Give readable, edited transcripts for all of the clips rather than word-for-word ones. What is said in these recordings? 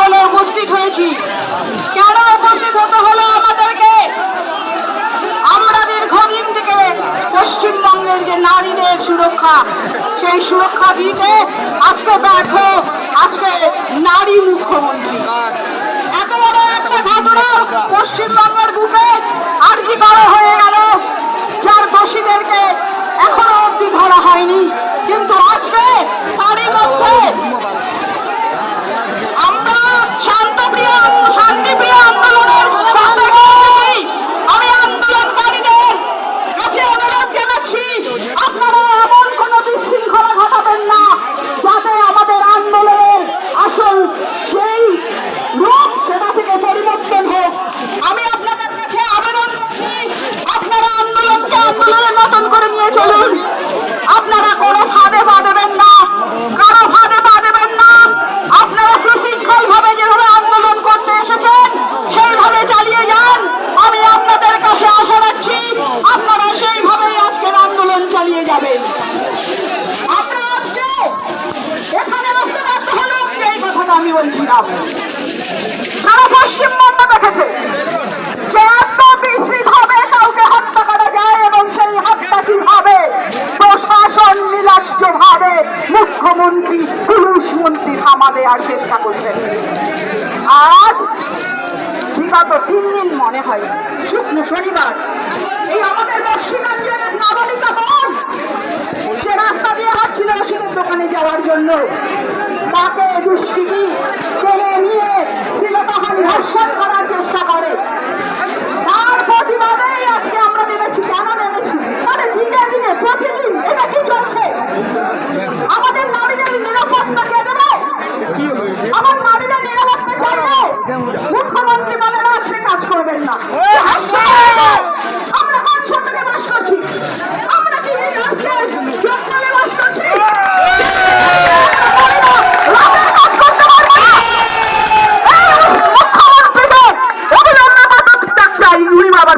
সকলে উপস্থিত হয়েছি। কেন উপস্থিত হতে হলো আমাদেরকে? আমরা দীর্ঘদিন থেকে পশ্চিমবঙ্গের যে নারীদের সুরক্ষা, সেই সুরক্ষা দিতে আজকে ব্যর্থ আজকে নারী মুখ্যমন্ত্রী। এত বড় একটা ঘটনা পশ্চিমবঙ্গের বুকে আর্জি করা হয়ে গেল, যার দোষীদেরকে এখনো অব্দি ধরা হয়নি। কিন্তু আজকে তারই মধ্যে আমরা শান্তিপ্রিয় আন্দোলনের আমি আন্দোলনকারীদের কাছে অনুরোধ জানাচ্ছি, আপনারা এমন কোনো বিশৃঙ্খলা ঘটাবেন না যাতে আমাদের আন্দোলনের আসল সেই রূপ সেটা থেকে পরিবর্তন হোক। আমি আপনাদের কাছে আবেদন করছি, আপনারা আন্দোলনকে আন্দোলনের মতন করে নিয়ে চলুন। আপনারা কোনো ফাঁদে পা দেবেন না, কারো ফাঁদে পা দেবেন না। আপনারা সুশৃঙ্খল ভাবে যেভাবে আন্দোলন করতে এসেছেন সেইভাবে চালিয়ে যান। আমি আপনাদের কাছে আশা রাখছি আপনারা সেইভাবেই আজকের আন্দোলন চালিয়ে যাবেন। আপনারা আজকে এখানে আসতে বাধ্য হলো, এই কথাটা আমি বলছিলাম। সারা পশ্চিমবঙ্গ দেখেছে যে এত বিস্তৃতভাবে কাউকে হত্যা করা যায় এবং সেই হত্যা কিভাবে প্রশাসন নির্লজ্জভাবে মুখ্যমন্ত্রী পুলিশ মন্ত্রী থামা দেওয়ার চেষ্টা করছেন। আজ বিগত 3 দিন মনে হয় শুক্র শনিবার এই আমাদের বক্সিগঞ্জের নাবালিকা বোন সে রাস্তা দিয়ে হাঁটছিল ওষুধের দোকানে যাওয়ার জন্য, তাকে দুষ্কৃতী টেনে নিয়ে শ্লীলতাহানি ধর্ষণ করার চেষ্টা করে। তার প্রতিবাদেই আজকে আমরা নেমেছি। কেন নেমেছি? মানে দিনে দিনে প্রতিদিন এটা কি চলছে? আমাদের নারীদের নিরাপত্তা কে দেবে? আমার নারীরা নিরাপত্তা চাইলে মুখ্যমন্ত্রী বলে রাত্রে কাজ করবেন না। আমরা কোন সত্যকে বাস করছি? আমরা কি জঙ্গলে বাস করছি?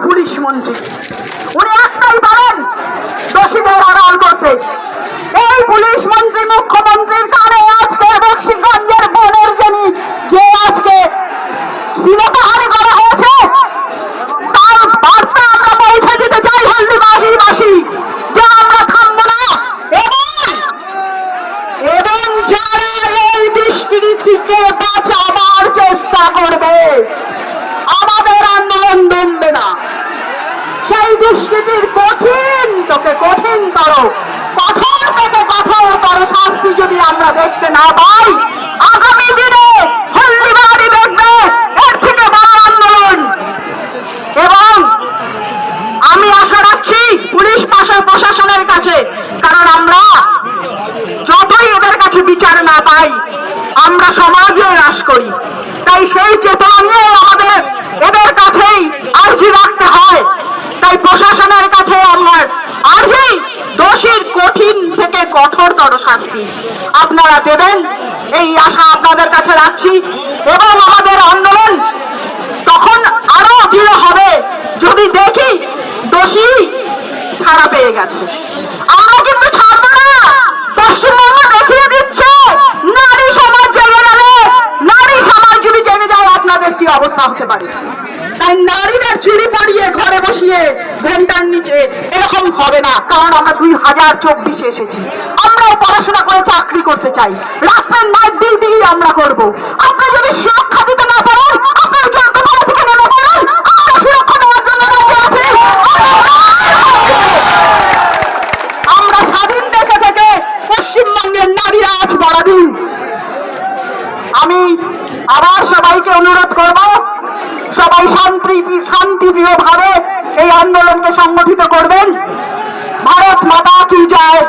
পুলিশ মন্ত্রী উনি একটাই পারেন দোষীদের আড়াল করতে। এই পুলিশ মন্ত্রী মুখ্যমন্ত্রীর কানে আজকে বক্সিগঞ্জের বোনের যে আজকে শ্লীলতাহানি করা হয়েছে তার বার্তা আমরা পৌঁছে দিতে চাই হলদিবাসী যে আমরা থামবো না, এবং যারা এই বৃষ্টির থেকে বাঁচাবার চেষ্টা করবে আমাদের আন্দোলন দমবে না। সেই দুষ্কৃতির কঠিনতর কঠোর থেকে কঠোরতর শাস্তি যদি আমরা দেখতে না পাই, আগামী দিনে হলদিবাড়ি দেখবে এর থেকে বড় আন্দোলন। এবং আমি আশা রাখছি পুলিশ প্রশাসনের কাছে, কারণ আমরা যতই এদের কাছে বিচার না পাই আমরা সমাজে হ্রাস করি, তাই সেই চেতনা নিয়ে আমাদের এদের কাছেই আর্জি রাখতে হয়। তাই প্রশাসনের কাছে আমার আর্জি, দোষীর কঠিন থেকে কঠোরতর শাস্তি আপনারা দেবেন এই আশা আপনাদের কাছে রাখছি। এবং আমাদের আন্দোলন তখন আরো দৃঢ় হবে যদি দেখি দোষী ছাড়া পেয়ে গেছে। আমরা কিন্তু ছাড়বো না। পশ্চিমবঙ্গ দেখিয়ে দিচ্ছে নারী সমাজ জেগে গেলে, নারী সমাজ যদি জেগে যায় আপনাদের কি অবস্থা হতে পারে। তাই নারীরা চুরি পড়িয়ে ঘরে বসিয়ে ঘন্টার নিচে এরকম হবে না, কারণ আমরা 2024 এসেছি। আমরাও পড়াশোনা করে চাকরি করতে চাই, রাত্রের নাইট ডিউটি আমরা করব। আপনি যদি সুরক্ষা দিতে না পারেন আপনার যন্ত্রপালা থেকে নেমে পড়েন, আমরা সুরক্ষা দেওয়ার জন্য রাজি আছি। আমরা স্বাধীন দেশে থেকে পশ্চিমবঙ্গের নারীরা আজ পরাধীন। আমি আবার সবাইকে অনুরোধ করব, সবাই শান্তিপ্রিয় ভাবে এই আন্দোলনকে সংগঠিত করবেন। ভারত মাতা কি জয়।